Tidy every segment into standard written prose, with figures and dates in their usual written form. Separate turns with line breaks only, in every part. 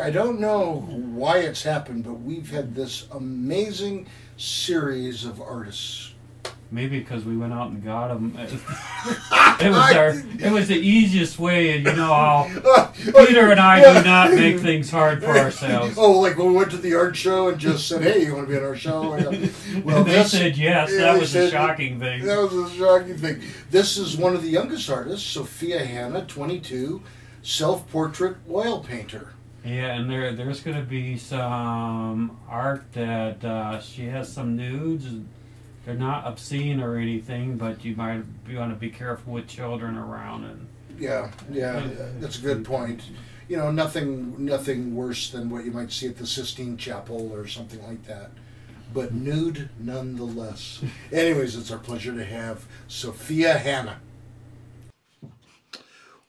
I don't know why it's happened, but we've had this amazing series of artists.
Maybe because we went out and got them. It was the easiest way, and you know how Peter and I do not make things hard for ourselves.
Oh, like when we went to the art show and just said, "Hey, you want to be on our show?"
Well, they said yes. Yeah, that was a shocking thing.
That was a shocking thing. This is one of the youngest artists, Sophia Hanna, 22, self-portrait oil painter.
Yeah, and there's going to be some art that she has some nudes. They're not obscene or anything, but you might want to be careful with children around. And
yeah, that's a good point. You know, nothing worse than what you might see at the Sistine Chapel or something like that. But nude nonetheless. Anyways, it's our pleasure to have Sophia Hanna.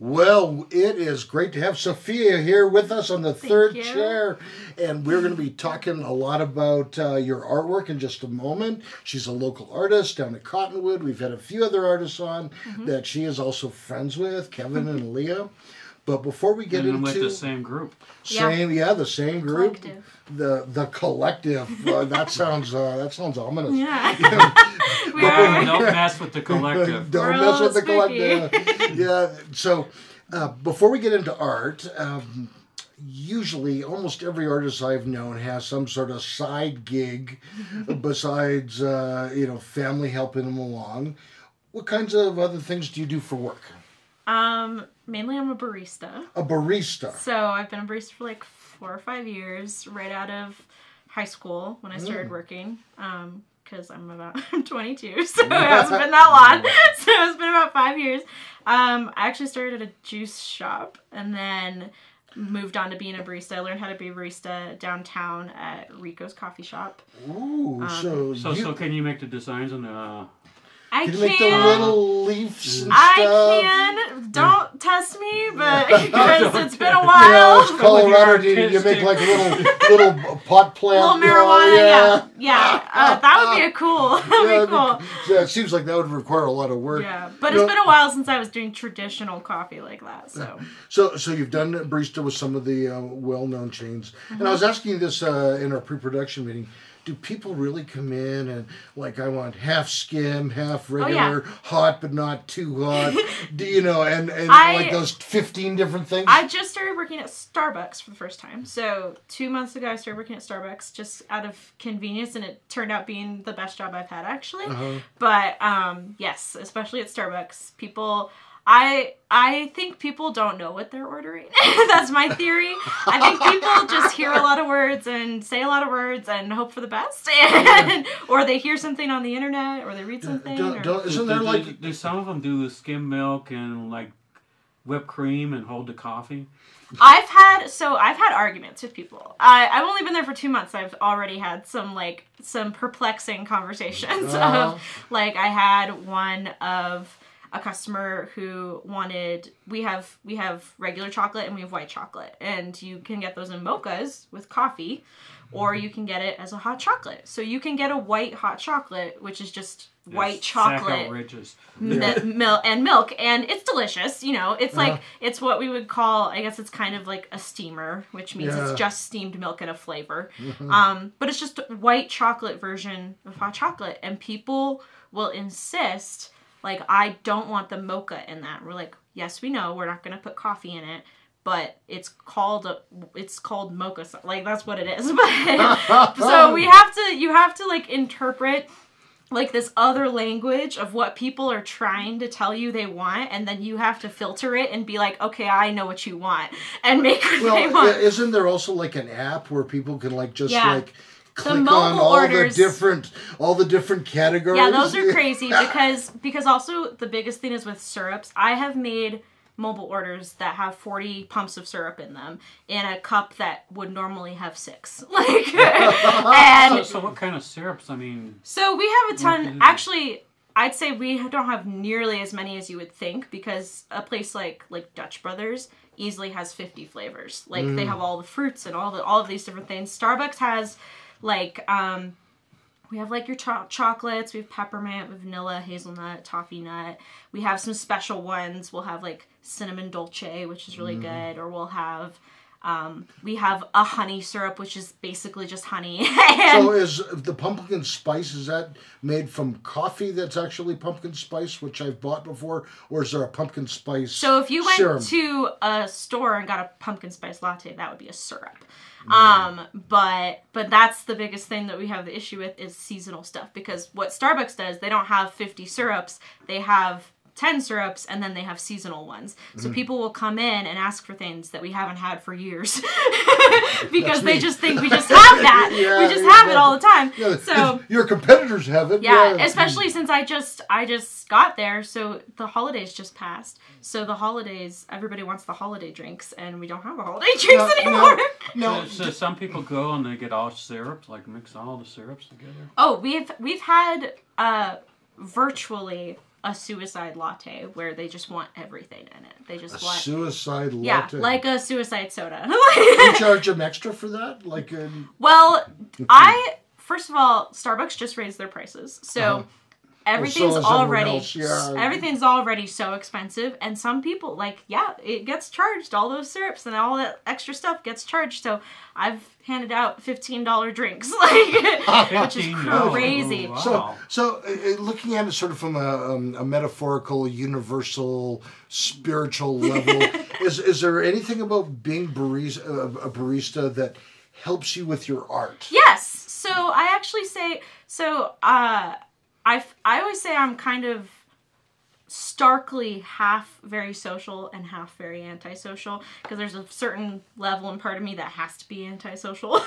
Well, it is great to have Sophia here with us on the third chair, and we're going to be talking a lot about your artwork in just a moment. She's a local artist down at Cottonwood. We've had a few other artists on that she is also friends with, Kevin and Leah. But before we get into
with the same group,
the same group, the collective. That sounds ominous.
Yeah. Don't mess with the collective.
Don't mess with the collective. Yeah. So before we get into art, usually almost every artist I've known has some sort of side gig besides family helping them along. What kinds of other things do you do for work?
Mainly I'm a barista.
A barista.
So I've been a barista for like 4 or 5 years, right out of high school when I started working. Because I'm 22, so it hasn't been that long. So it's been about 5 years. I actually started at a juice shop and then moved on to being a barista. I learned how to be a barista downtown at Rico's Coffee Shop.
Ooh, so
can you make the designs on the...
Can you make the little leaves and stuff?
I can. Don't test me, but because it's been a while.
Yeah, Colorado, you make like little pot plant.
Little marijuana, that would be cool. That'd be cool.
Yeah, it seems like that would require a lot of work.
Yeah, but it's been a while since I was doing traditional coffee like that.
So you've done barista with some of the well-known chains, and I was asking you this in our pre-production meeting. Do people really come in and like, I want half skim, half regular, hot but not too hot? Do you know, and like those 15 different things?
I just started working at Starbucks for the first time. So 2 months ago, I started working at Starbucks just out of convenience, and it turned out being the best job I've had, actually. But yes, especially at Starbucks, people... I think people don't know what they're ordering. That's my theory. I think people just hear a lot of words and say a lot of words and hope for the best. Or they hear something on the internet or they read something.
Isn't there like...
Do some of them do skim milk and like whipped cream and hold the coffee?
I've had arguments with people. I've only been there for 2 months. I've already had some perplexing conversations. I had one of... a customer who wanted, we have regular chocolate and we have white chocolate, and you can get those in mochas with coffee, or you can get it as a hot chocolate. So you can get a white hot chocolate, which is just white chocolate, milk, and it's delicious. You know, it's like, it's what we would call, I guess it's kind of like a steamer, which means it's just steamed milk and a flavor. But it's just a white chocolate version of hot chocolate, and people will insist, like, I don't want the mocha in that. We're like, yes, we know, we're not going to put coffee in it, but it's called mocha. Like, that's what it is. But so you have to like interpret like this other language of what people are trying to tell you they want, and then you have to filter it and be like, okay, I know what you want, and make what they want.
Isn't there also like an app where people can like just like click on all the different categories?
Yeah, those are crazy because also the biggest thing is with syrups. I have made mobile orders that have 40 pumps of syrup in them in a cup that would normally have 6. Like, and
so what kind of syrups? I mean,
so we have a ton. Actually, I'd say we don't have nearly as many as you would think, because a place like Dutch Brothers easily has 50 flavors. Like they have all the fruits and all of these different things. Starbucks has like we have like your chocolates, we have peppermint, we have vanilla, hazelnut, toffee nut. We have some special ones. We'll have like cinnamon dolce, which is really good, or we'll have We have a honey syrup, which is basically just honey.
So is the pumpkin spice, is that made from coffee that's actually pumpkin spice, which I've bought before, or is there a pumpkin spice
So if you went
serum?
to a store and got a pumpkin spice latte, that would be a syrup. But that's the biggest thing that we have the issue with is seasonal stuff, because what Starbucks does, they don't have 50 syrups, they have 10 syrups, and then they have seasonal ones. So people will come in and ask for things that we haven't had for years because they just think we just have that.
Yeah,
we just have it all the time.
Yeah,
so
your competitors have it.
yeah, especially since I just got there, so the holidays just passed. So the holidays, everybody wants the holiday drinks, and we don't have a holiday drinks anymore.
No.
So some people go and they get all syrups, like mix all the syrups together.
Oh, we've had virtually a suicide latte where they just want everything in it. They just want
suicide latte.
Yeah, like a suicide soda.
You charge them extra for that?
Well, first of all, Starbucks just raised their prices, so everything's everything's already so expensive, and some people it gets charged. All those syrups and all that extra stuff gets charged. So I've handed out $15 drinks, which is crazy.
Oh, wow.
So looking at it sort of from a metaphorical, universal, spiritual level, is there anything about being a barista that helps you with your art?
Yes. So I actually say I always say I'm kind of starkly half very social and half very antisocial, because there's a certain level and part of me that has to be antisocial.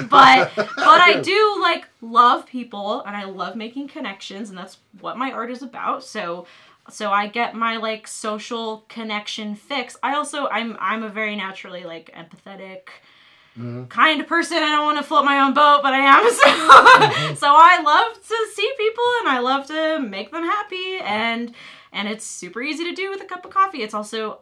but I do love people, and I love making connections, and that's what my art is about. So I get my social connection fix. I'm a very naturally empathetic kind of person. I don't want to float my own boat, but I am. So I love to see people, and I love to make them happy, and it's super easy to do with a cup of coffee. It's also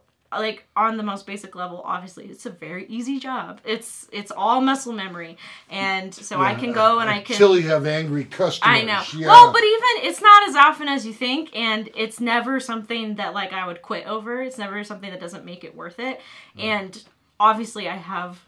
on the most basic level, obviously, it's a very easy job. It's all muscle memory, and so I can go and I can.
Until you have angry customers.
I know.
Yeah.
Well, but even it's not as often as you think, and it's never something that I would quit over. It's never something that doesn't make it worth it. And obviously, I have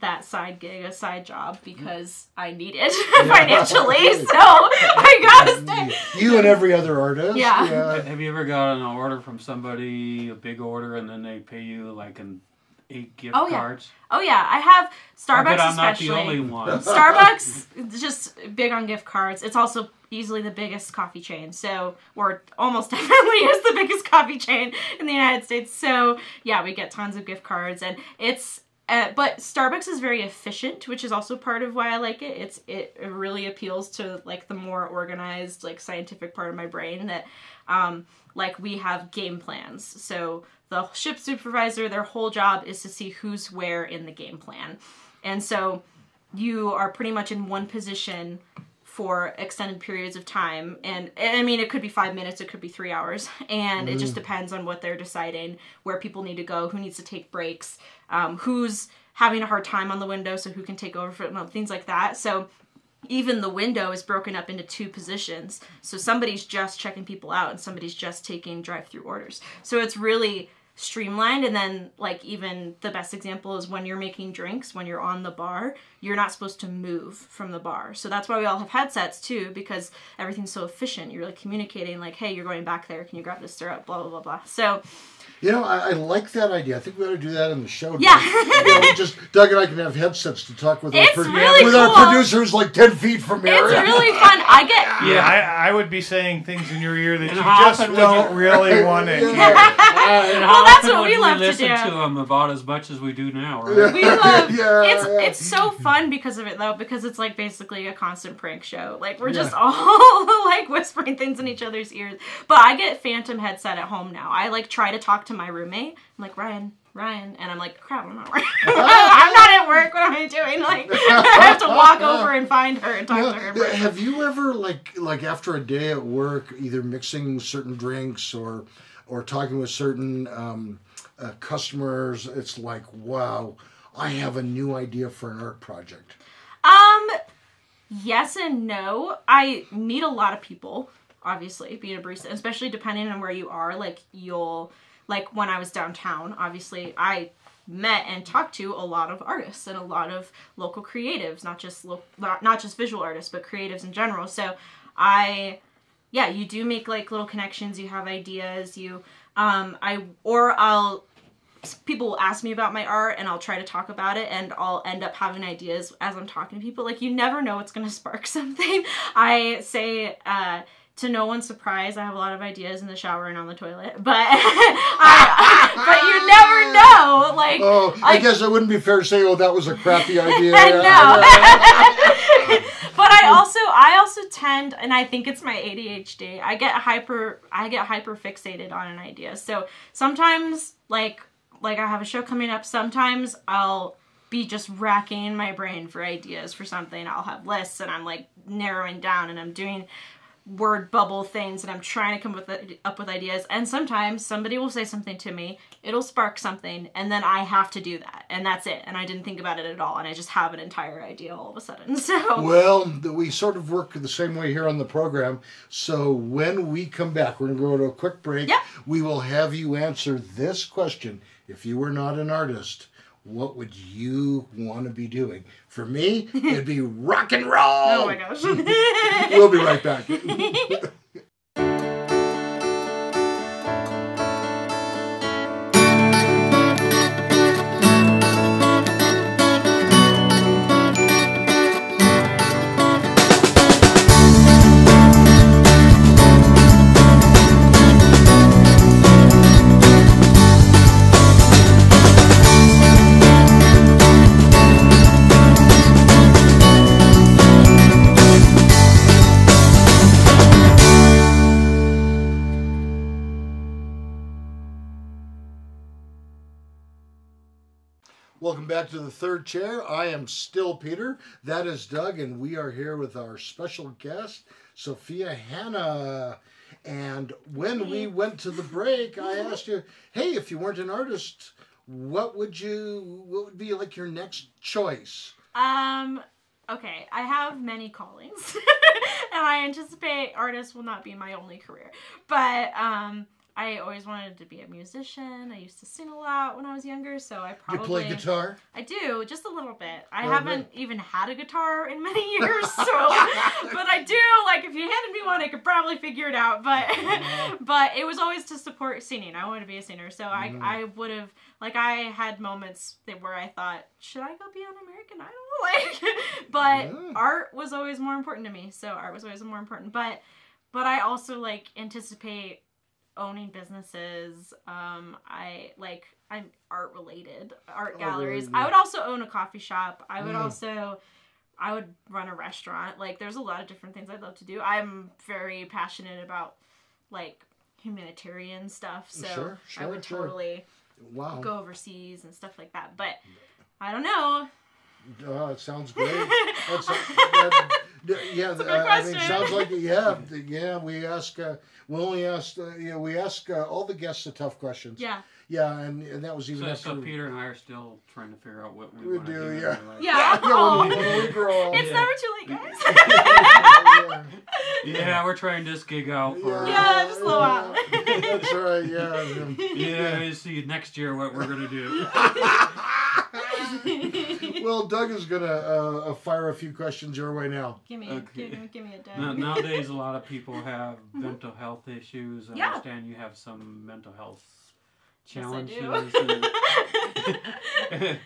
that side gig, a side job, because I need it financially, so I gotta stay.
You and every other artist.
Yeah.
Have you ever got an order from somebody, a big order, and then they pay you an 8 gift cards?
Oh yeah, I have Starbucks
I'm
especially.
not the only one.
Starbucks just big on gift cards. It's also easily the biggest coffee chain, or almost definitely is the biggest coffee chain in the United States. So yeah, we get tons of gift cards, and it's. But Starbucks is very efficient, which is also part of why I like it. It really appeals to the more organized, scientific part of my brain that, we have game plans. So the ship supervisor, their whole job is to see who's where in the game plan. And so you are pretty much in one position for extended periods of time. And I mean, it could be 5 minutes, it could be 3 hours. And it just depends on what they're deciding, where people need to go, who needs to take breaks, who's having a hard time on the window, so who can take over for it, things like that. So even the window is broken up into 2 positions. So somebody's just checking people out and somebody's just taking drive-through orders. So it's really streamlined. And then even the best example is when you're making drinks, when you're on the bar, you're not supposed to move from the bar. So that's why we all have headsets too, because everything's so efficient. You're communicating hey, you're going back there, can you grab this syrup, blah blah blah blah. So
I like that idea. I think we ought to do that in the show.
Yeah.
Doug and I can have headsets to talk with our producer who's 10 feet from here.
It's really fun.
I would be saying things in your ear that you just don't really want to hear.
Well, that's what we love to do.
Listen to them about as much as we do now, right?
We love. It's so fun because of it though, because it's basically a constant prank show. We're just all whispering things in each other's ears. But I get phantom headset at home now. I try to talk to my roommate. I'm Ryan, and I'm crap, I'm not working. I'm not at work. What am I doing? I have to walk over and find her and talk to her.
Have you ever after a day at work, either mixing certain drinks or talking with certain customers, it's wow, I have a new idea for an art project?
Yes and no. I meet a lot of people, obviously, being a barista, especially depending on where you are. You'll when I was downtown, obviously, I met and talked to a lot of artists and a lot of local creatives, not just visual artists, but creatives in general. So you do make like little connections, you have ideas, people will ask me about my art and I'll try to talk about it and I'll end up having ideas as I'm talking to people. Like, you never know what's going to spark something. I say, to no one's surprise, I have a lot of ideas in the shower and on the toilet, but but you never know. Like,
I guess it wouldn't be fair to say, that was a crappy idea.
No. But I also tend, and I think it's my ADHD, I get hyper fixated on an idea. So sometimes, like I have a show coming up, sometimes I'll be just racking my brain for ideas for something. I'll have lists and I'm like narrowing down and I'm doing word bubble things and I'm trying to come up with ideas, and sometimes somebody will say something to me, it'll spark something, and then I have to do that, and that's it, and I didn't think about it at all, and I just have an entire idea all of a sudden. So
we sort of work the same way here on the program. So when we come back, we're going to go to a quick break.
Yep.
We will have you answer this question: if you were not an artist, what would you want to be doing? For me, it'd be rock and roll.
Oh my gosh.
We'll be right back. Welcome back to the third chair. I am still Peter. That is Doug, and we are here with our special guest, Sophia Hanna. And when we went to the break, I asked you, hey, if you weren't an artist, what would be like your next choice?
Okay, I have many callings, and I anticipate artist will not be my only career, but, I always wanted to be a musician. I used to sing a lot when I was younger, so I probably...
Do you play guitar?
I do, just a little bit. I haven't even had a guitar in many years, so... but I do, like, if you handed me one, I could probably figure it out, but... but it was always to support singing. I wanted to be a singer, so I would have... Like, I had moments where I thought, should I go be on American Idol? Like, but art was always more important to me, so art was always more important. But I also, like, anticipate owning businesses. I'm art related, art galleries. I would also own a coffee shop. I would run a restaurant. Like, there's a lot of different things I'd love to do. I'm very passionate about, like, humanitarian stuff, so I would totally go overseas and stuff like that. But I don't know.
Oh, it sounds great. That's a good
question.
Sounds like we ask all the guests the tough questions. Yeah, and that was even
so Peter and I are still trying to figure out what we want to
do.
When
we grow up.
It's never too late, guys.
Yeah, we're trying this gig out for...
just a little while.
That's right, yeah.
Yeah, see next year what we're going to do.
Well, Doug is going to fire a few questions your way now.
Give me a Doug.
Nowadays, a lot of people have mental health issues. I understand you have some mental health challenges.
Yes,
I do.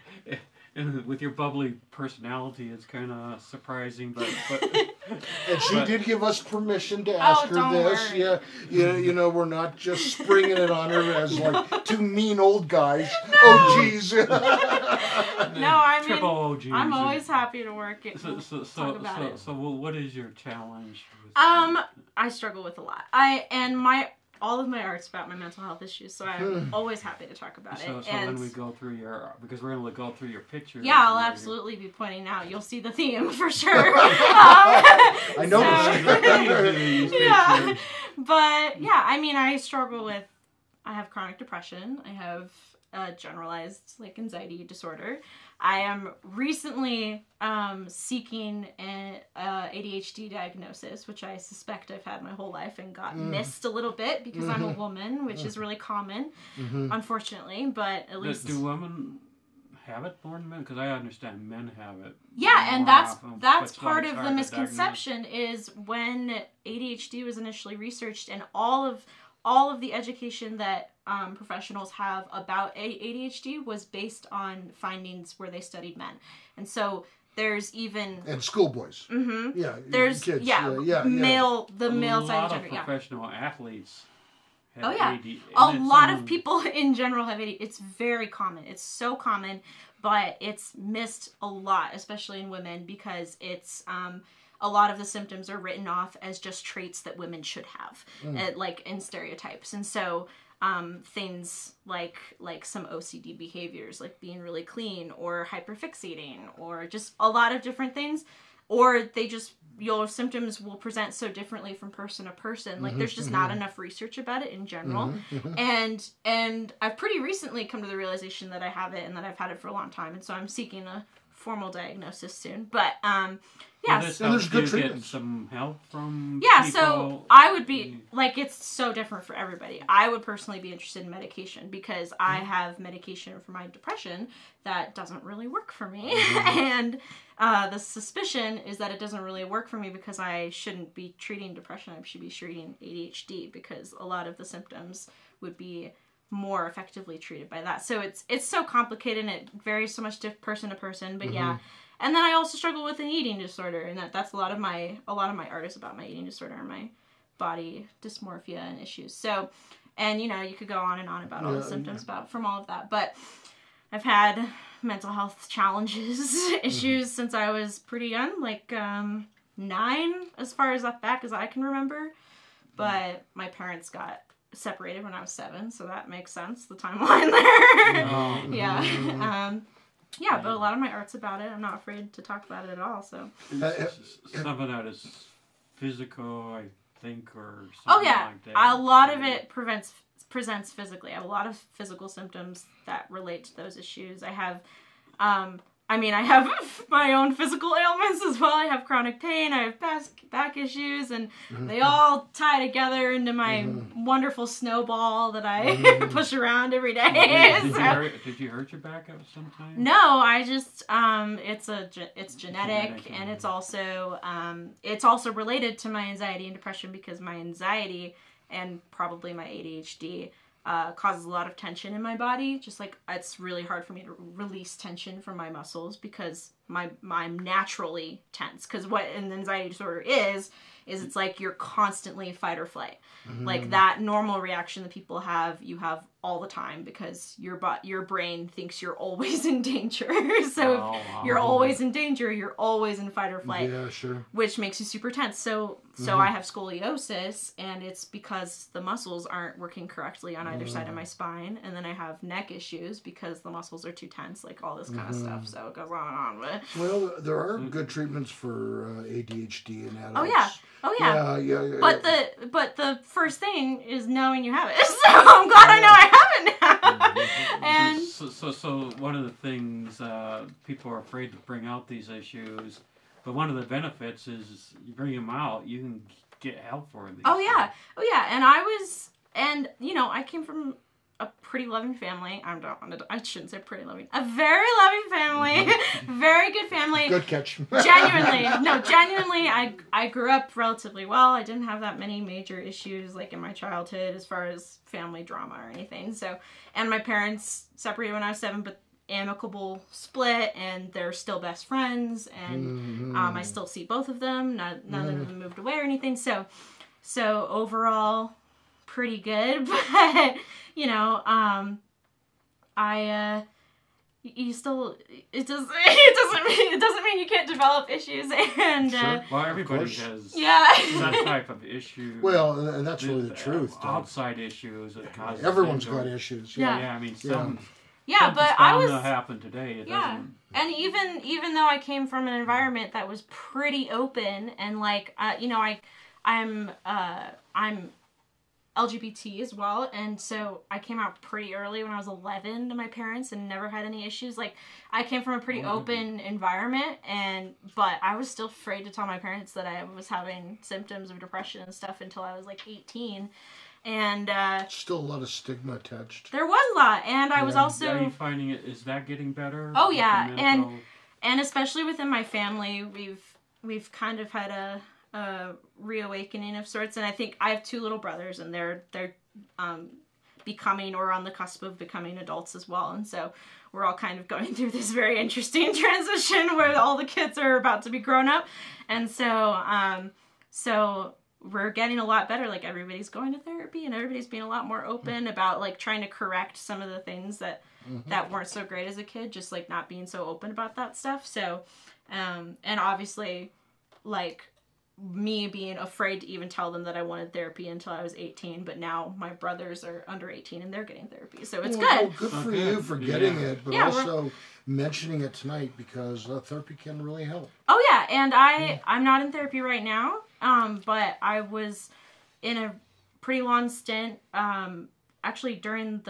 And with your bubbly personality, it's kind of surprising, but
and she did give us permission to ask her this.
Worry.
Yeah, we're not just springing it on her as like two mean old guys. No. Oh, jeez.
No, I mean, I'm always happy to work it. Talk about it.
So, what is your challenge?
I struggle with a lot. All of my art's about my mental health issues, so I'm always happy to talk about it.
So when we go through because we're going to go through your pictures.
Yeah, I'll absolutely be pointing out. You'll see the theme for sure.
I noticed.
Yeah, but yeah, I mean, I have chronic depression. I have generalized anxiety disorder. I am recently seeking an ADHD diagnosis, which I suspect I've had my whole life and got missed a little bit because I'm a woman, which is really common, unfortunately. But at least
do women have it more than men? Because I understand men have it.
Yeah, and
more
that's
often,
that's
but why
part
it's
of
hard
the
to
misconception is when ADHD was initially researched, and all of the education that professionals have about ADHD was based on findings where they studied men, and so there's even
and schoolboys.
Mm-hmm.
Yeah,
there's
kids.
male the male side of gender.
A lot of professional athletes.
Oh yeah,
AD,
a lot of people in general have ADHD. It's very common. It's so common, but it's missed a lot, especially in women, because it's a lot of the symptoms are written off as just traits that women should have, like in stereotypes. And so things like some OCD behaviors, like being really clean or hyperfixating, or just a lot of different things, or your symptoms will present so differently from person to person. Like there's just not enough research about it in general. And I've pretty recently come to the realization that I have it and that I've had it for a long time. And so I'm seeking a formal diagnosis soon. But yeah,
so there's good treatment. Get some help from people?
So I would be like, it's so different for everybody. I would personally be interested in medication because I have medication for my depression that doesn't really work for me. And the suspicion is that it doesn't really work for me because I shouldn't be treating depression. I should be treating ADHD because a lot of the symptoms would be more effectively treated by that. So it's so complicated and it varies so much person to person. But yeah. And then I also struggle with an eating disorder, and that's a lot of my art is about my eating disorder and my body dysmorphia and issues. So, and you could go on and on about all the symptoms from all of that. But I've had mental health challenges, issues since I was pretty young, like 9 as far as back as I can remember. But my parents got separated when I was 7, so that makes sense, the timeline there. Yeah. Yeah, but a lot of my art's about it. I'm not afraid to talk about it at all. So
some of that is physical, I think, or something like that.
A lot of it presents physically. I have a lot of physical symptoms that relate to those issues. I have I have my own physical ailments as well. I have chronic pain, I have back issues, and they all tie together into my wonderful snowball that I push around every day.
Did you hurt your back at some time?
No, I just it's genetic, and it's also related to my anxiety and depression because my anxiety and probably my ADHD causes a lot of tension in my body. Just like it's really hard for me to release tension from my muscles because I'm naturally tense. Because what an anxiety disorder is it's like you're constantly fight or flight. Like that normal reaction that people have, you have all the time because your brain thinks you're always in danger. So if you're always in danger, you're always in fight or flight.
Yeah, sure.
Which makes you super tense. So I have scoliosis, and it's because the muscles aren't working correctly on either side of my spine. And then I have neck issues because the muscles are too tense, like all this kind of stuff. So it goes on and on. But
well, there are good treatments for ADHD in adults.
Oh yeah.
Yeah.
But the first thing is knowing you have it. So I'm glad I know I have it now. And
so one of the things people are afraid to bring out these issues, but one of the benefits is you bring them out, you can get help for these.
Oh yeah. And I came from a pretty loving family. I shouldn't say pretty loving. A very loving family. Very good family.
Good catch.
Genuinely, I grew up relatively well. I didn't have that many major issues like in my childhood as far as family drama or anything. So, and my parents separated when I was 7, but amicable split, and they're still best friends, and I still see both of them. None of them moved away or anything. So overall, pretty good. But it doesn't mean you can't develop issues, and
sure. Well, everybody has that type of issue.
Well, and that's really the truth.
Outside issues that cause
everyone's got issues.
Yeah, I mean some.
Yeah, but I was
to happen today.
And even though I came from an environment that was pretty open, and like I'm LGBT as well, and so I came out pretty early when I was 11 to my parents and never had any issues. Like I came from a pretty open environment, but I was still afraid to tell my parents that I was having symptoms of depression and stuff until I was like 18. And
still a lot of stigma attached.
There was a lot, and I was also.
Are you finding it? Is that getting better?
Oh yeah, and especially within my family, we've kind of had a reawakening of sorts, and I think I have 2 little brothers, and they're becoming or on the cusp of becoming adults as well, and so we're all kind of going through this very interesting transition where all the kids are about to be grown up, and so we're getting a lot better. Like, everybody's going to therapy, and everybody's being a lot more open about, like, trying to correct some of the things that weren't so great as a kid, just, like, not being so open about that stuff. So, and obviously, like, me being afraid to even tell them that I wanted therapy until I was 18, but now my brothers are under 18 and they're getting therapy, so it's good.
Good for you for getting it, but also mentioning it tonight, because therapy can really help.
Oh yeah, and I'm not in therapy right now, but I was in a pretty long stint, actually during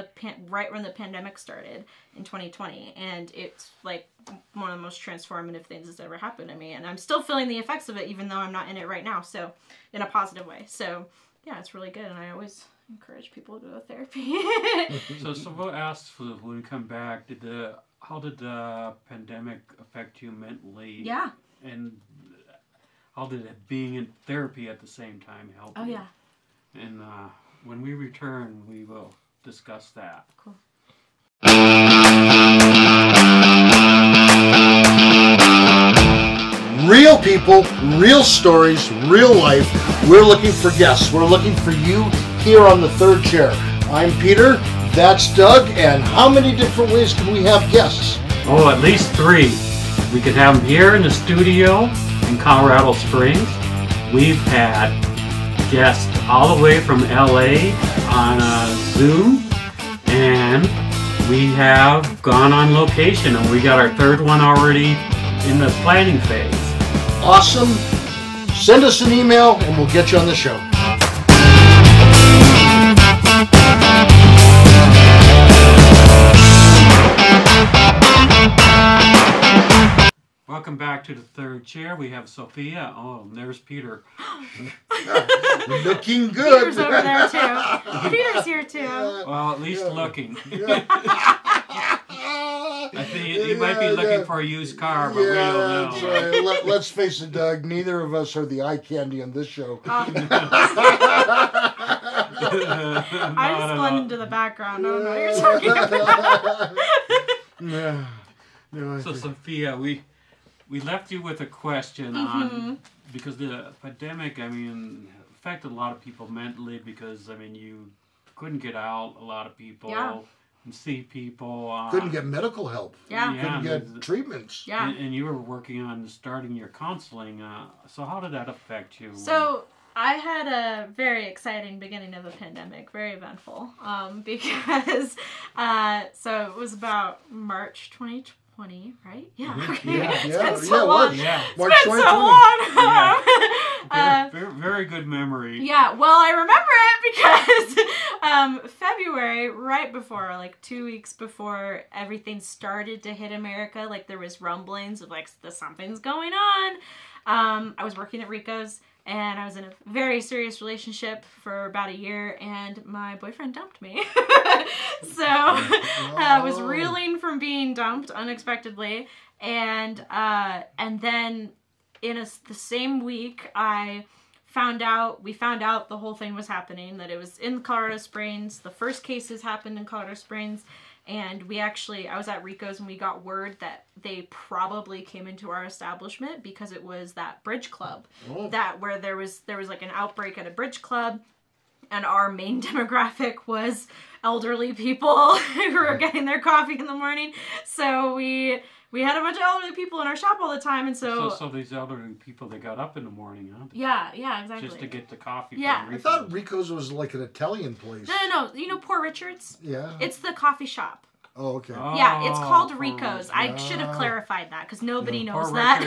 right when the pandemic started in 2020, and it's like one of the most transformative things that's ever happened to me, and I'm still feeling the effects of it even though I'm not in it right now, so in a positive way. So yeah, it's really good, and I always encourage people to go to therapy.
So we'll ask when we come back, how did the pandemic affect you mentally?
Yeah.
And how did it being in therapy at the same time help you?
Oh yeah.
And when we return, we will discuss that.
Cool.
Real people, real stories, real life. We're looking for guests. We're looking for you here on the third chair. I'm Peter, that's Doug, and how many different ways can we have guests?
Oh, at least 3. We could have them here in the studio in Colorado Springs. We've had guests all the way from LA on Zoom, and we have gone on location, and we got our 3rd one already in the planning phase.
Awesome. Send us an email and we'll get you on the show.
Welcome back to the third chair. We have Sophia. Oh, and there's Peter.
Looking good.
Peter's over there too. Peter's here too.
Well, at least looking. I think he might be looking for a used car, but we don't know.
Right. Let's face it, Doug. Neither of us are the eye candy on this show.
I just blend into the background. I don't know what you're talking about.
So, Sophia, we left you with a question on, because the pandemic, affected a lot of people mentally, because, you couldn't get out, a lot of people.
Yeah.
And see people.
Couldn't get medical help.
Yeah.
Couldn't get treatments.
Yeah.
And you were working on starting your counseling. So how did that affect you?
So I had a very exciting beginning of the pandemic, very eventful, because so it was about March 2020, right? Yeah. Okay.
It's
been so long.
Yeah.
March
It's been so long.
Very good memory.
Yeah, well, I remember it because February, right before, like 2 weeks before everything started to hit America, like there was rumblings of like something's going on. I was working at Rico's, and I was in a very serious relationship for about a year, and my boyfriend dumped me. So I was reeling from being dumped unexpectedly, and then the same week we found out the whole thing was happening, that it was in Colorado Springs. The first cases happened in Colorado Springs, and I was at Rico's, and we got word that they probably came into our establishment because it was that bridge club, where there was like an outbreak at a bridge club, and our main demographic was elderly people who were getting their coffee in the morning. So we had a bunch of elderly people in our shop all the time, and so
these elderly people, they got up in the morning, huh?
Yeah, exactly.
Just to get the coffee.
Yeah.
From
I thought Rico's was like an Italian place.
No. You know Poor Richard's?
Yeah.
It's the coffee shop.
Oh, okay.
Yeah, it's called Rico's. I should have clarified that because nobody knows
Poor
that.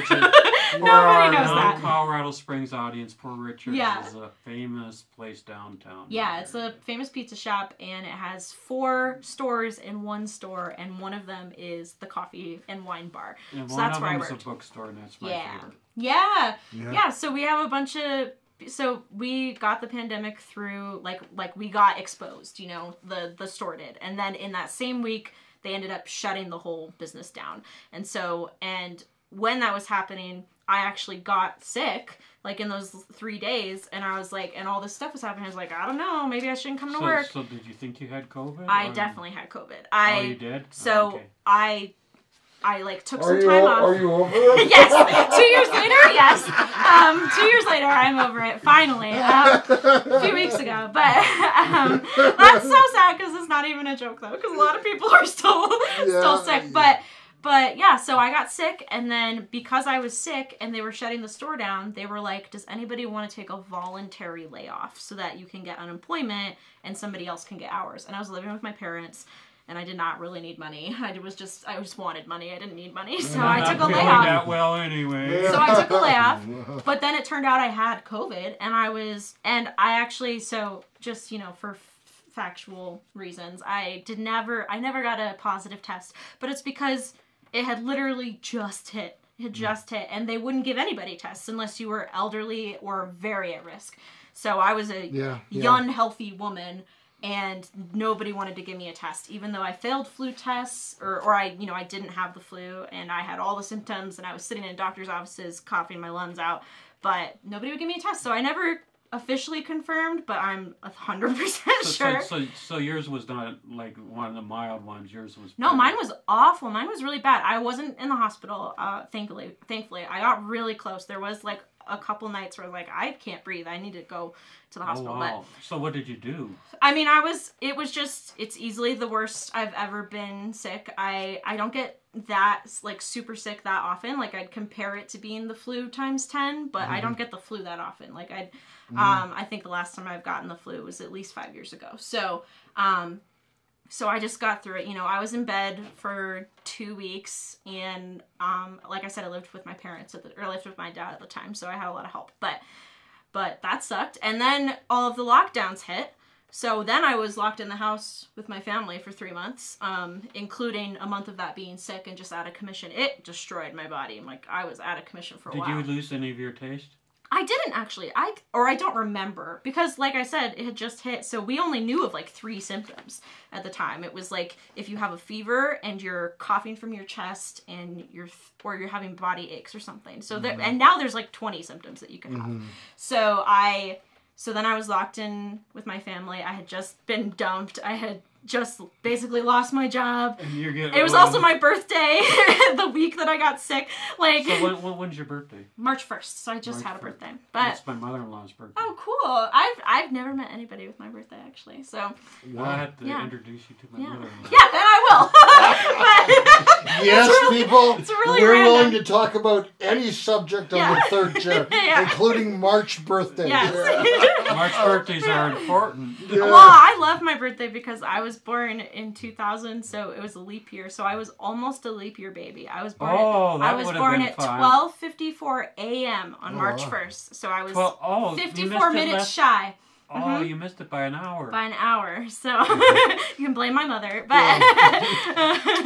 Nobody
knows that.
Colorado Springs audience, Poor Richard's is a famous place downtown.
Yeah, it's a famous pizza shop, and it has 4 stores in one store, and one of them is the coffee and wine bar.
And
so
one
that's
of
where I
them is
worked.
a bookstore, and that's my favorite.
Yeah. So we have a bunch of so we got the pandemic through, like we got exposed, you know, the store did. And then in that same week, they ended up shutting the whole business down. And when that was happening, I actually got sick, like in those 3 days, and I was like, and all this stuff was happening. I was like, I don't know, maybe I shouldn't come to work.
So did you think you had COVID?
I definitely had COVID.
Oh, you did?
So
okay.
I like took some time off.
Are you over it?
Yes. 2 years later, yes. 2 years later, I'm over it. Finally, a few weeks ago. But that's so sad because it's not even a joke though, because a lot of people are still sick. But yeah, so I got sick, and then because I was sick and they were shutting the store down, they were like, does anybody want to take a voluntary layoff so that you can get unemployment and somebody else can get hours? And I was living with my parents, and I did not really need money. I just wanted money. I didn't need money, so I took a layoff.
That well anyway.
So I took a layoff, but then it turned out I had COVID, and I actually, so just, you know, for factual reasons, I never got a positive test, but it's because it had literally just hit. It had just hit, and they wouldn't give anybody tests unless you were elderly or very at risk. So I was a young, healthy woman, and nobody wanted to give me a test, even though I failed flu tests, or I didn't have the flu, and I had all the symptoms, and I was sitting in doctor's offices coughing my lungs out, but nobody would give me a test. So I never officially confirmed, but I'm 100% sure.
So yours was not like one of the mild ones. Yours was
no, mine was awful. Mine was really bad. I wasn't in the hospital. Thankfully, I got really close. There was like a couple nights where like I can't breathe. I need to go to the hospital.
Oh, wow. So what did you do?
I mean, it's easily the worst I've ever been sick. I don't get that like super sick that often. Like I'd compare it to being the flu times 10, but I don't get the flu that often. Like I think the last time I've gotten the flu was at least 5 years ago. So I just got through it. You know, I was in bed for 2 weeks, and like I said, I lived with my parents I lived with my dad at the time, so I had a lot of help. But that sucked. And then all of the lockdowns hit. So then I was locked in the house with my family for 3 months, including a month of that being sick and just out of commission. It destroyed my body. Like I was out of commission for a while.
Did you lose any of your taste?
I didn't actually. I don't remember, because like I said, it had just hit. So we only knew of like 3 symptoms at the time. It was like if you have a fever and you're coughing from your chest and you're having body aches or something. So and now there's like 20 symptoms that you can have. So then I was locked in with my family. I had just been dumped. I had just basically lost my job. It was also my birthday, the week that I got sick. Like,
so when's your birthday?
March 1st. So I just had a birthday. But
that's my mother-in-law's birthday.
Oh, cool. I've never met anybody with my birthday actually. So
well, I have to introduce you to my mother-in-law.
Yeah, then I will.
Yes, people.
It's really
we're
random.
willing to talk about any subject on the third chair, including March birthdays.
Yes.
March birthdays are important.
Yeah. Well, I love my birthday because I was born in 2000, so it was a leap year. So I was almost a leap year baby. I was born. I was born at 12:54 a.m. on March 1st. So I was 54 minutes shy.
Oh, you missed it by an hour.
By an hour. So you can blame my mother, but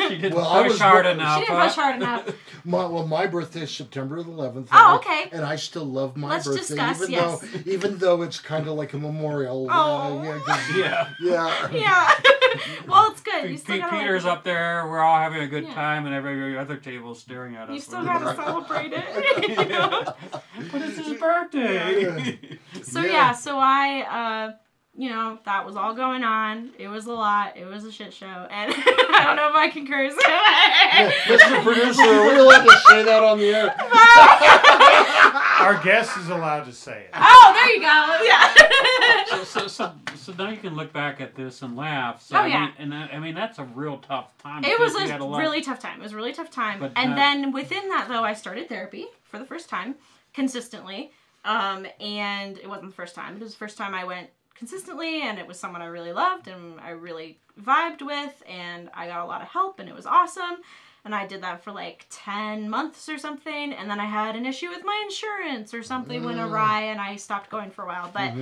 she didn't push hard enough.
She didn't push hard enough.
My birthday is September 11th.
Oh, okay.
And I still love my birthday,
discuss,
even though it's kind of like a memorial.
Oh.
Yeah.
Well, it's good. You still
Peter's up there. We're all having a good time, and every other table's staring at us.
You still gotta celebrate it.
But it's his birthday.
So I, that was all going on. It was a lot. It was a shit show. And I don't know if I can curse.
Mr. Producer, are we allowed to say that on the air?
Our guest is allowed to say it.
Oh, there you go. Yeah.
So now you can look back at this and laugh. So, I mean, that's a real tough time.
It was a really tough time. It was a really tough time. And then within that, though, I started therapy for the first time, consistently. And it wasn't the first time. It was the first time I went consistently, and it was someone I really loved and I really vibed with, and I got a lot of help, and it was awesome. And I did that for like 10 months or something, and then I had an issue with my insurance or something went awry, and I stopped going for a while. But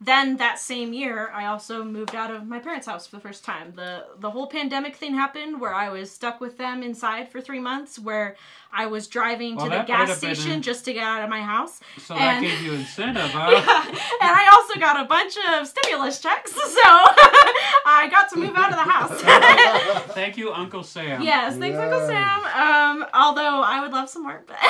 then that same year, I also moved out of my parents' house for the first time. The whole pandemic thing happened where I was stuck with them inside for 3 months, where I was driving to the gas station just to get out of my house.
So that gave you incentive, huh?
Yeah, and I also got a bunch of stimulus checks, so I got to move out of the house.
Thank you, Uncle Sam.
Yes, thanks, Uncle Sam. Although I would love some more, but
I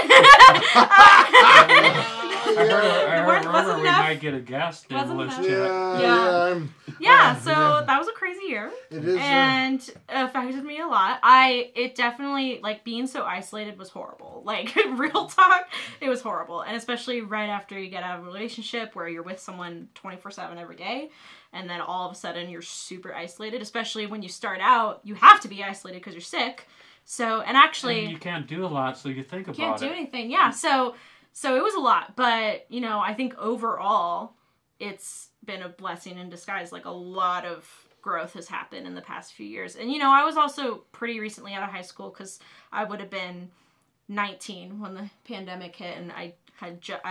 heard we might get a gas stimulus check.
Yeah, so that was a crazy year.
It is.
And affected me a lot. It definitely, like, being so isolated was horrible. Like, real talk, it was horrible. And especially right after you get out of a relationship where you're with someone 24/7 every day, and then all of a sudden you're super isolated, especially when you start out, you have to be isolated because you're sick. So, and actually...
And you can't do a lot, so you think about it.
Can't do anything, yeah. So it was a lot. But, you know, I think overall, it's been a blessing in disguise. Like, a lot of growth has happened in the past few years. And, you know, I was also pretty recently out of high school because I would have been 19 when the pandemic hit, and I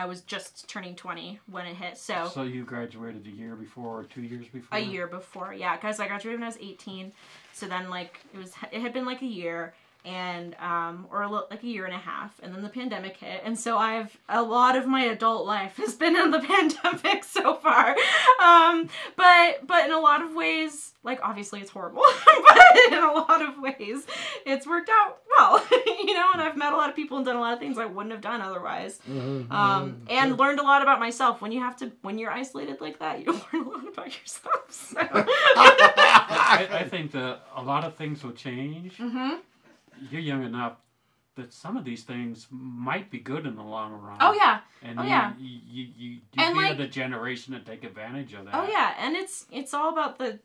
was just turning 20 when it hit. So
you graduated a year before or 2 years before?
A year before, yeah, because I graduated when I was 18. So then, like, it had been like a year, and like a year and a half, and then the pandemic hit, and so a lot of my adult life has been in the pandemic so far. But in a lot of ways, like, obviously it's horrible, but in a lot of ways it's worked out well. You know, and I've met a lot of people and done a lot of things I wouldn't have done otherwise. And learned a lot about myself. When you're isolated like that, you learn a lot about yourself. So.
I think that a lot of things will change. You're young enough that some of these things might be good in the long run.
Oh, yeah.
And you
and,
be
like,
the generation to take advantage of that.
Oh, yeah. And it's all about the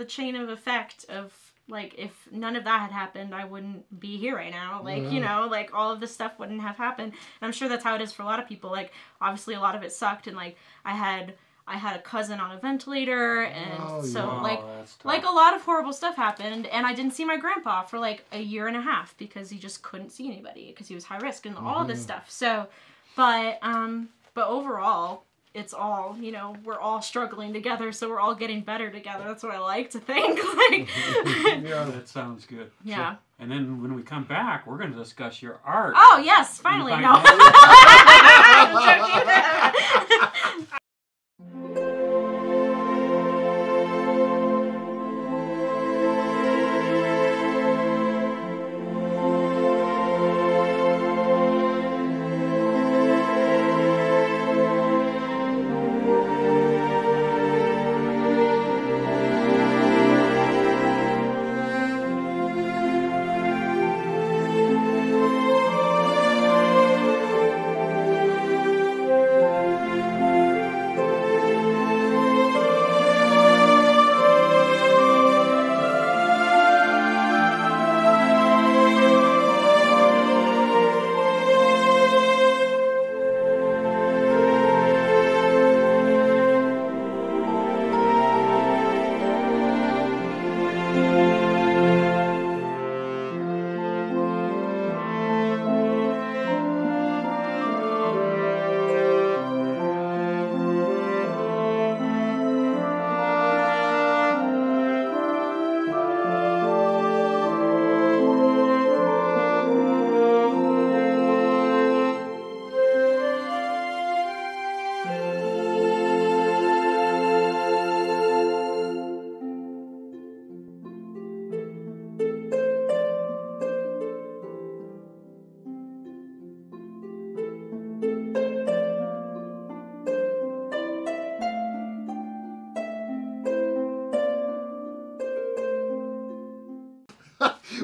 chain of effect of, like, if none of that had happened, I wouldn't be here right now. Like, you know, like, all of this stuff wouldn't have happened. And I'm sure that's how it is for a lot of people. Like, obviously a lot of it sucked, and, like, I had a cousin on a ventilator, and like a lot of horrible stuff happened, and I didn't see my grandpa for like a year and a half because he just couldn't see anybody because he was high risk and all this stuff. So, but overall, it's all, you know, we're all struggling together, so we're all getting better together. That's what I like to think. Like,
yeah, that sounds good.
Yeah.
So, and then when we come back, we're going to discuss your art.
Oh yes, finally. No.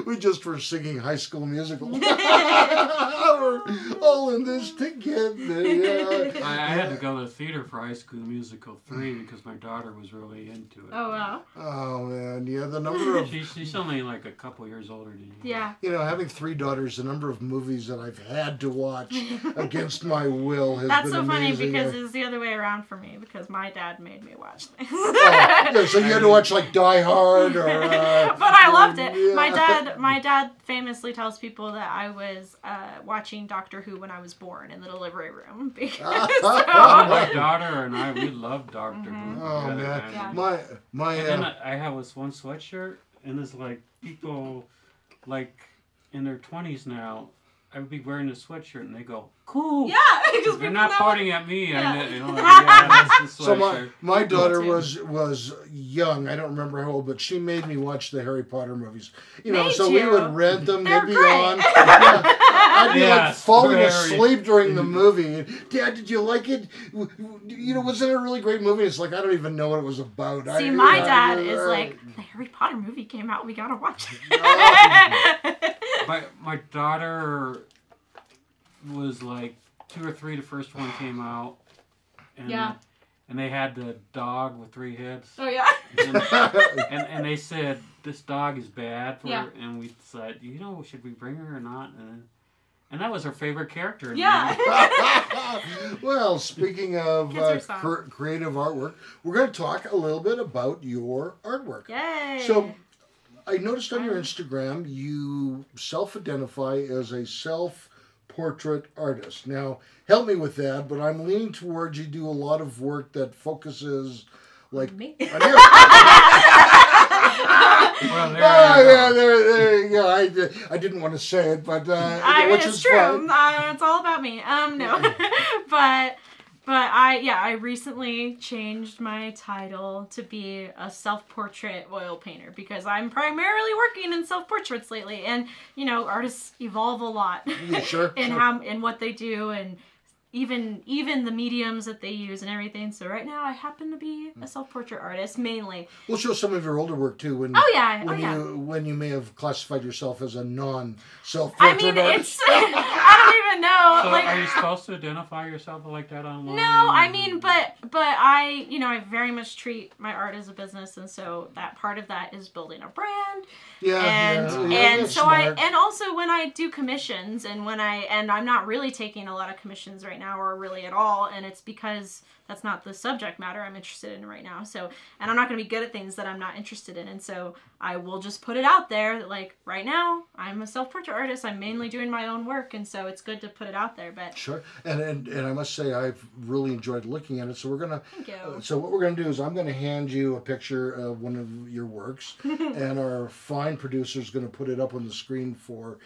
We just were singing High School Musical. We're all in this together. Yeah.
I had to go to the theater for High School Musical 3 because my daughter was really into it.
Oh, wow.
Oh, man. Yeah, the number of...
She's only like a couple years older than you.
Yeah.
You know, having 3 daughters, the number of movies that I've had to watch against my will has
That's
been
so
amazing.
funny because it's the other way around for me because my dad made me watch things.
Oh, yeah, so you had to watch like Die Hard or...
But I love loved it.
Yeah.
My dad famously tells people that I was watching Doctor Who when I was born in the delivery room.
My daughter and I, we love Doctor Who.
Oh man,
Yeah.
my.
And then I have this one sweatshirt, and it's like people like in their 20s now. I would be wearing a sweatshirt, and they go, "Cool."
Yeah, because
they're not pointing at me.
Yeah.
That's the
So
sweatshirt.
my daughter was young. I don't remember how old, but she made me watch the Harry Potter movies. You know,
Made
so we
you?
would rent them.
They're
They'd be
great.
on. Yeah. I'd be like
Yes,
falling
very.
asleep during the movie. Dad, did you like it? You know, wasn't it a really great movie? It's like I don't even know what it was about.
See, my dad is like, the Harry Potter movie came out. We gotta watch it.
My daughter was like 2 or 3. The first one came out, and and they had the dog with 3 heads.
Oh yeah.
And they said this dog is bad for
Yeah.
her, and we said, you know, should we bring her or not? And that was her favorite character.
Yeah.
Well, speaking of
Kids are soft.
creative artwork, we're going to talk a little bit about your artwork.
Yay.
So, I noticed on your Instagram you self-identify as a self-portrait artist. Now, help me with that, but I'm leaning towards you do a lot of work that focuses like
Me?
on your...
Well, there
Oh,
you go.
yeah, there you go. I didn't want to say it, but
I mean,
which
it's
is
true.
fine.
It's all about me. No, but I recently changed my title to be a self-portrait oil painter because I'm primarily working in self-portraits lately, and you know, artists evolve a lot
Yeah, sure,
in
sure.
in what they do, and even the mediums that they use and everything. So right now I happen to be a self-portrait artist mainly.
We'll show some of your older work too. When when you may have classified yourself as a non-self-portrait
I mean,
artist.
it's I don't even know.
So
like,
are you supposed to identify yourself like that online?
no, I mean, but I, you know, I very much treat my art as a business, and so that part of that is building a brand. And
that's
so
smart.
and also when I do commissions and I'm not really taking a lot of commissions right now or really at all, and it's because that's not the subject matter I'm interested in right now. So, and I'm not going to be good at things that I'm not interested in, and so I will just put it out there that like right now I'm a self-portrait artist. I'm mainly doing my own work, and so it's good to put it out there. But
Sure, and I must say I've really enjoyed looking at it. So we're gonna.
Thank you.
So what we're gonna do is I'm gonna hand you a picture of one of your works, and our fine producer is gonna put it up on the screen for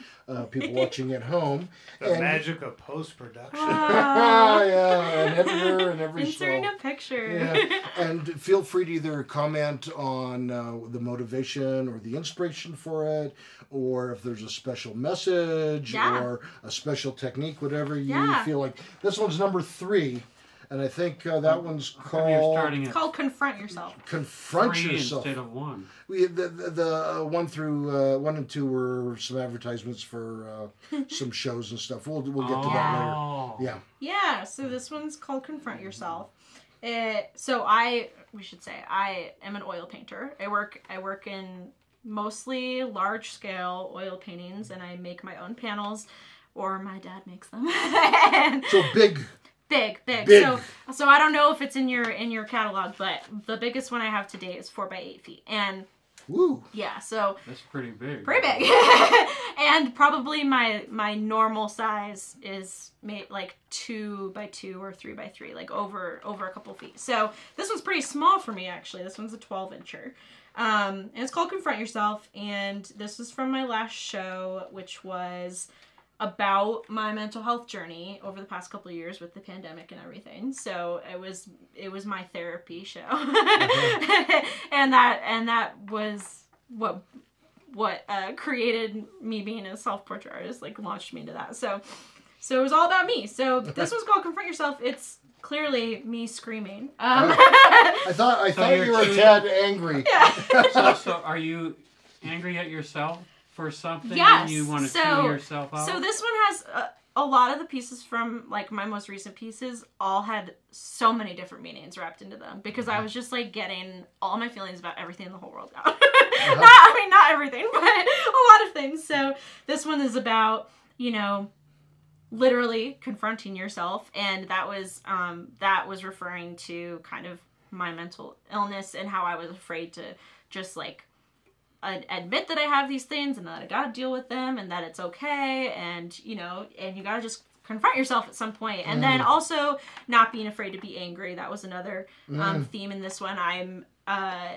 people watching at home.
The magic of post-production.
Yeah, an editor and every
inserting
soul.
a picture.
Yeah, and feel free to either comment on the motivation or the inspiration for it, or if there's a special message or a special technique, whatever you feel like. This one's number 3, and I think that one's
You're starting
It's
at
called Confront Yourself.
Confront
3
Yourself.
instead of 1.
The 1 through 1 and 2 were some advertisements for some shows and stuff. We'll get to that
Oh.
later. Yeah.
Yeah, so this one's called Confront Yourself. So we should say, I am an oil painter. I work in mostly large scale oil paintings, and I make my own panels, or my dad makes them.
So big.
Big. So I don't know if it's in your catalog, but the biggest one I have to date is 4 by 8 feet, and
Woo.
yeah, so
That's pretty big.
pretty big. And probably my normal size is like 2 by 2 or 3 by 3, like over a couple feet. So this one's pretty small for me, actually. This one's a 12-incher. And it's called Confront Yourself, and this is from my last show, which was about my mental health journey over the past couple of years with the pandemic and everything. So it was my therapy show. and that was what created me being a self-portrait artist, like launched me into that. So it was all about me. So this one's called Confront Yourself. It's clearly me screaming.
I thought you were a tad angry.
So are you angry at yourself for something?
Yes.
And you want to chew yourself out?
So this one has a lot of the pieces from like my most recent pieces all had so many different meanings wrapped into them, because I was just like getting all my feelings about everything in the whole world out. Not everything, but a lot of things. So this one is about, you know, literally confronting yourself, and that was referring to kind of my mental illness and how I was afraid to just like admit that I have these things and that I gotta deal with them and that it's okay, and you know, and you gotta just confront yourself at some point. And then also not being afraid to be angry. That was another theme in this one. I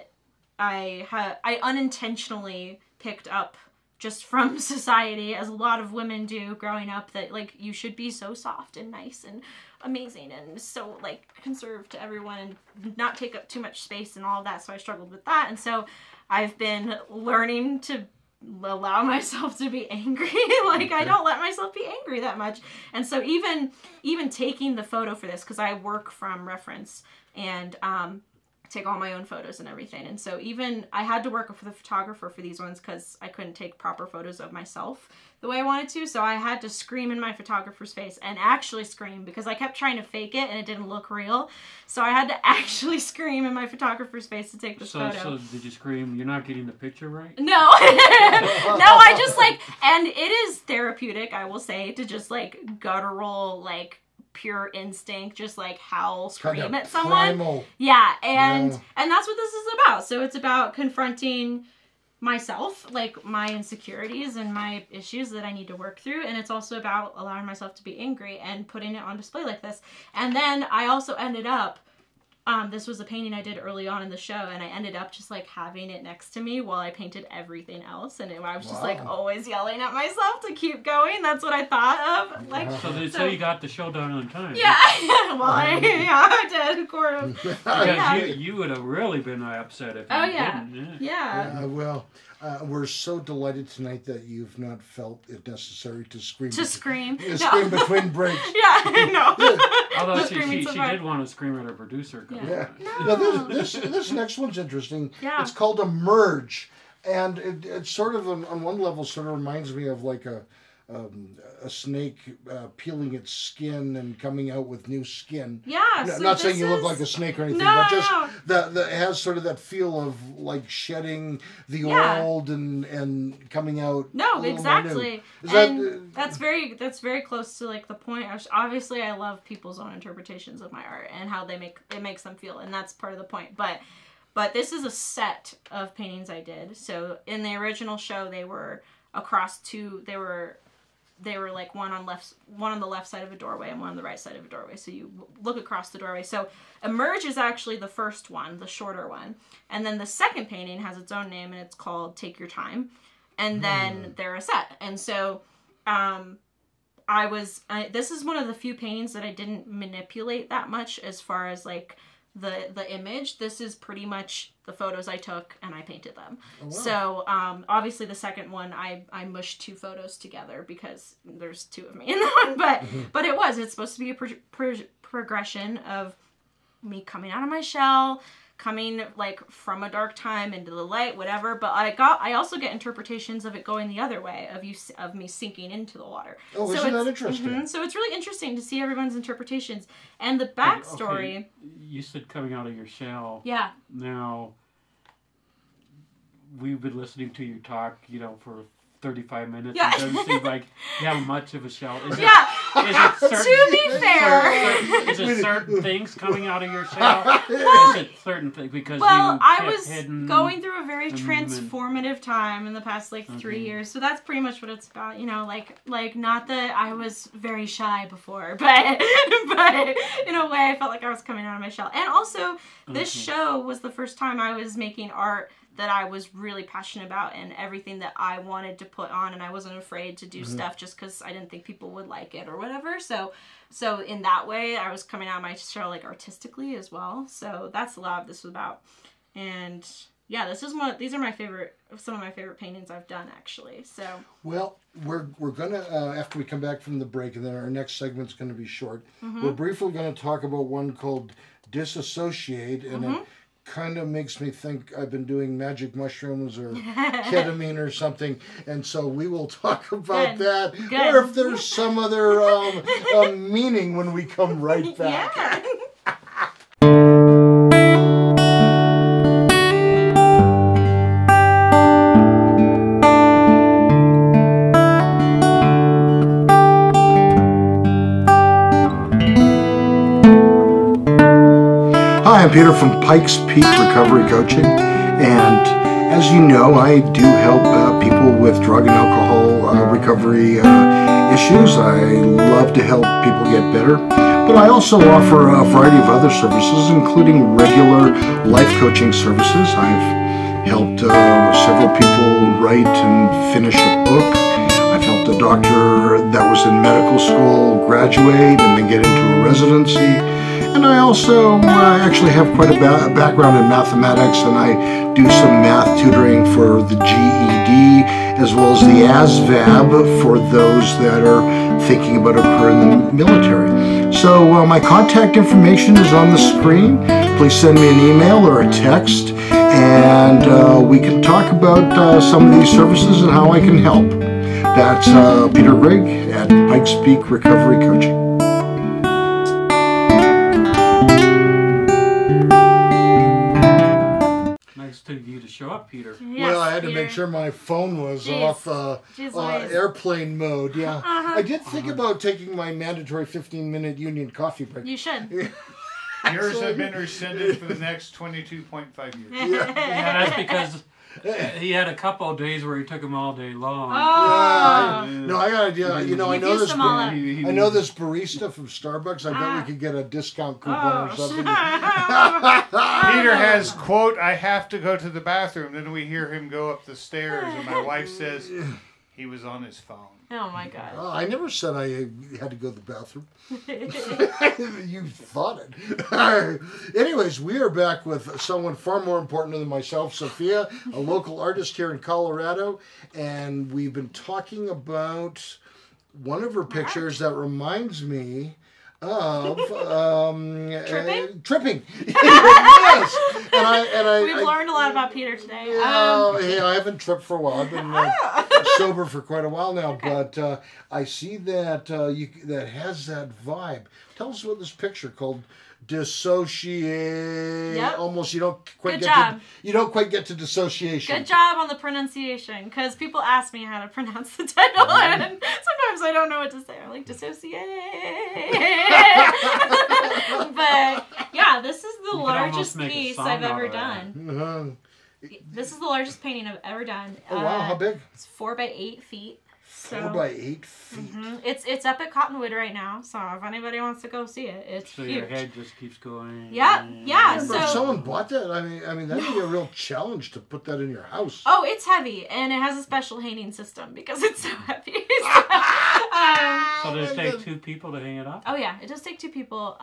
unintentionally picked up just from society, as a lot of women do growing up, that like you should be so soft and nice and amazing and so like conserved to everyone and not take up too much space and all of that. So I struggled with that, and so I've been learning to allow myself to be angry. Like I don't let myself be angry that much. And so even taking the photo for this, because I work from reference and take all my own photos and everything, and so even I had to work with the photographer for these ones because I couldn't take proper photos of myself the way I wanted to, so I had to scream in my photographer's face, and actually scream, because I kept trying to fake it and it didn't look real, so I had to actually scream in my photographer's face to take this photo.
So did you scream, "You're not getting the picture right"?
No. No, I just like, and it is therapeutic, I will say, to just like guttural, like pure instinct, just like howl, scream at someone. Primal. Yeah, and that's what this is about. So it's about confronting myself, like my insecurities and my issues that I need to work through, and it's also about allowing myself to be angry and putting it on display like this. And then I also ended up, this was a painting I did early on in the show, and I ended up just like having it next to me while I painted everything else, and I was just like always yelling at myself to keep going. That's what I thought of. Like,
so you got the show done on time.
Yeah, well, I did, sort of.
Because you would have really been upset if you didn't.
Yeah.
Well, we're so delighted tonight that you've not felt it necessary to scream.
Scream
between breaks.
Yeah, I know.
Although she did want to scream at her producer.
Yeah.
No.
Now this next one's interesting.
Yeah.
It's called Emerge, and it sort of on one level sort of reminds me of like a snake peeling its skin and coming out with new skin.
Yeah. So
not saying you look like a snake or anything, but just it has sort of that feel of like shedding the old and coming out.
No, exactly. That's very close to like the point. Obviously, I love people's own interpretations of my art and how it makes them feel, and that's part of the point. But this is a set of paintings I did. So in the original show, they were across two. They were like one on the left side of a doorway and one on the right side of a doorway. So you look across the doorway. So Emerge is actually the first one, the shorter one. And then the second painting has its own name, and it's called Take Your Time. And then they're a set. And so this is one of the few paintings that I didn't manipulate that much as far as like the image. This is pretty much the photos I took and I painted them. Oh, wow. So obviously the second one I mushed two photos together because there's two of me in that one, but it's supposed to be a progression of me coming out of my shell, coming like from a dark time into the light, whatever. But I also get interpretations of it going the other way, of me sinking into the water.
Oh, so isn't that interesting?
So it's really interesting to see everyone's interpretations and the backstory.
Okay. You said coming out of your shell.
Yeah.
Now, we've been listening to you talk, for 35 minutes.
Yeah.
It doesn't seem like you have much of a shell. Is it certain things coming out of your shell? Is it certain things because
I was going through a very transformative time in the past 3 years, so that's pretty much what it's about. Like not that I was very shy before, but in a way I felt like I was coming out of my shell. And also, this show was the first time I was making art that I was really passionate about and everything that I wanted to put on, and I wasn't afraid to do stuff just because I didn't think people would like it or whatever. So in that way, I was coming out of my shell like artistically as well. So that's a lot of this was about. And yeah, these are some of my favorite paintings I've done actually. So
well, we're gonna after we come back from the break, and then our next segment's gonna be short. We're briefly gonna talk about one called Disassociate, and it kind of makes me think I've been doing magic mushrooms or ketamine or something, and so we will talk about that, or if there's some other meaning when we come right back.
Yeah.
Hi, I'm Peter from Pikes Peak Recovery Coaching, and As you know, I do help people with drug and alcohol recovery issues. I love to help people get better, but I also offer a variety of other services, including regular life coaching services. I've helped several people write and finish a book. I've helped a doctor that was in medical school graduate and then get into a residency. And I also actually have quite a background in mathematics, and I do some math tutoring for the GED as well as the ASVAB for those that are thinking about a career in the military. So my contact information is on the screen. Please send me an email or a text, and we can talk about some of these services and how I can help. That's Peter Grigg at Pikes Peak Recovery Coaching.
To you to show up, Peter.
Yes,
well, I had to
Peter.
make sure my phone was off airplane mode. Yeah, I did think about taking my mandatory 15-minute union coffee break.
You should.
Yours have been rescinded for the next 22.5 years.
Yeah, that's because he had a couple of days where he took them all day long.
Oh.
No, I got idea. You know, I know this.
I
know this barista from Starbucks. I bet we could get a discount coupon or something.
Peter has, quote, "I have to go to the bathroom." Then we hear him go up the stairs, and my wife says he was on his phone.
Oh my God.
I never said I had to go to the bathroom. You thought it. Anyways, we are back with someone far more important than myself, Sophia, a local artist here in Colorado, and we've been talking about one of her pictures that reminds me of tripping. Yes.
We've learned a lot about Peter today.
I haven't tripped for a while. I've been sober for quite a while now, but I see that that has that vibe. Tell us about this picture called Dissociate.
Yep.
Almost you don't quite get to dissociation.
Good job on the pronunciation, because people ask me how to pronounce the title, and sometimes I don't know what to say. I'm like, dissociate. But yeah, this is the largest piece I've ever done. This is the largest painting I've ever done.
Oh wow, how big?
It's 4 by 8 feet.
4 by 8 feet.
It's up at Cottonwood right now, so if anybody wants to go see it, it's huge.
Your head just keeps going.
Yeah.
So if someone bought that, I mean that'd be a real challenge to put that in your house.
Oh, it's heavy, and it has a special hanging system because it's so heavy.
So does it take 2 people to hang it up?
Oh yeah, it does take 2 people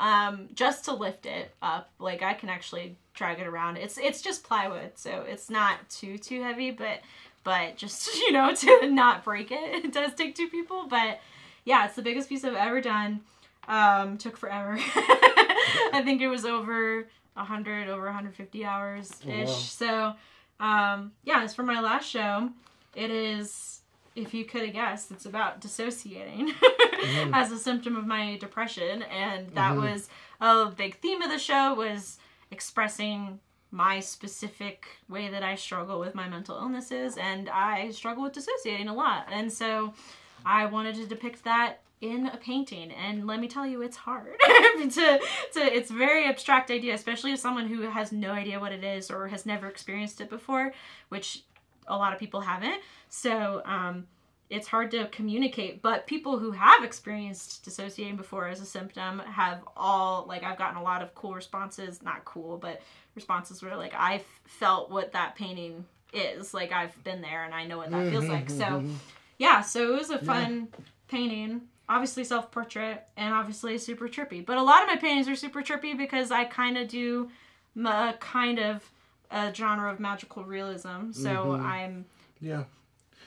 just to lift it up. Like I can actually drag it around. It's just plywood, so it's not too heavy, but just, to not break it, it does take 2 people. But yeah, it's the biggest piece I've ever done. Took forever. I think it was over 150 hours ish.
Oh, wow.
So yeah, it's for my last show. It is, if you could have guessed, it's about dissociating as a symptom of my depression, and that was a big theme of the show, was expressing my specific way that I struggle with my mental illnesses, and I struggle with dissociating a lot. And so I wanted to depict that in a painting, and let me tell you, it's hard. It's a very abstract idea, especially as someone who has no idea what it is or has never experienced it before, which a lot of people haven't. So it's hard to communicate, but people who have experienced dissociating before as a symptom have all, like, I've gotten a lot of cool responses, not cool, but responses where, like, I've felt what that painting is. Like, I've been there and I know what that feels like. So, yeah, so it was a fun painting. Obviously self-portrait, and obviously super trippy. But a lot of my paintings are super trippy because I kind of do a genre of magical realism. So I'm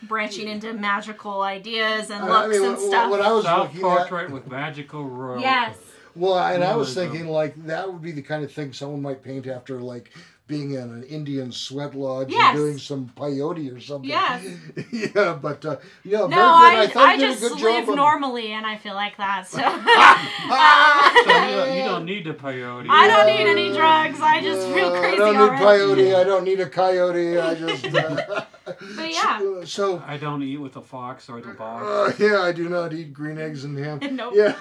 branching into magical ideas and looks and stuff.
What I was
self-portrait with magical realism.
Yes.
Well, and I was thinking, like, that would be the kind of thing someone might paint after, like, being in an Indian sweat lodge and doing some peyote or something.
Yes.
Yeah, but, very good.
No, I just live normally, and I feel like that, so.
So you don't need the peyote.
I don't need any drugs. I just feel crazy
I don't need
already.
peyote. I don't need a coyote. I just...
But yeah.
So
I don't eat with a fox or the box.
Yeah, I do not eat green eggs and ham.
Nope.
Yeah.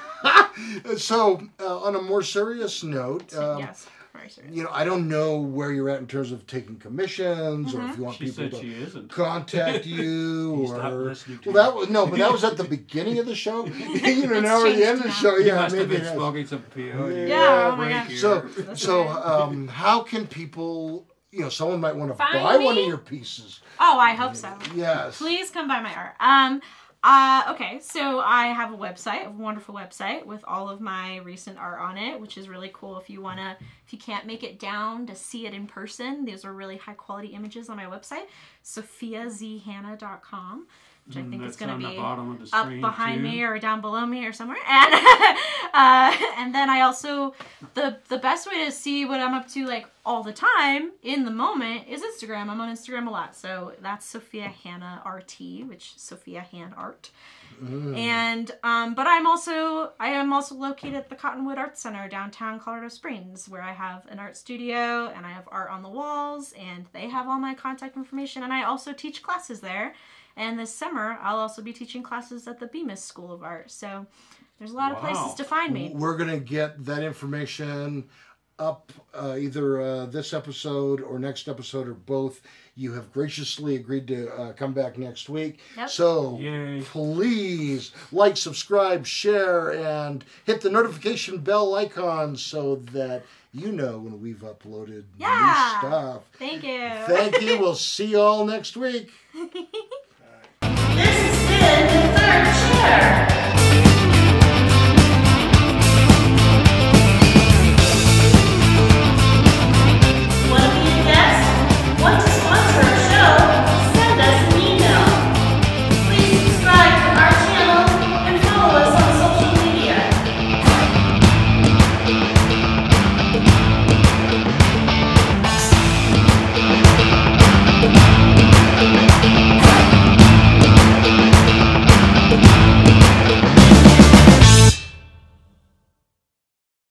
So, on a more serious note...
Yes. Right. serious.
You know, I don't know where you're at in terms of taking commissions, or if you want people to contact you, or but that was at the beginning of the show. You know, now we're at the end of the show.
You must have been smoking some peyote.
Yeah, oh my gosh.
So how can people? You know, someone might want to buy one of your pieces.
Oh, I hope so.
Yes.
Please come buy my art. Okay, so I have a website, a wonderful website with all of my recent art on it, which is really cool if you can't make it down to see it in person. These are really high quality images on my website, sophiazhanna.com. Which I think is going to be up behind me or down below me or somewhere. And and then I also, the best way to see what I'm up to like all the time in the moment is Instagram. I'm on Instagram a lot. So that's Sophia Hanna RT, which is Sophia Hand Art. And but I am also located at the Cottonwood Art Center downtown Colorado Springs, where I have an art studio and I have art on the walls, and they have all my contact information, and I also teach classes there. And this summer, I'll also be teaching classes at the Bemis School of Art. So there's a lot of places to find me.
We're going to get that information up either this episode or next episode or both. You have graciously agreed to come back next week.
Yep.
So please like, subscribe, share, and hit the notification bell icon so that you know when we've uploaded new stuff.
Thank you.
Thank you. We'll see you all next week.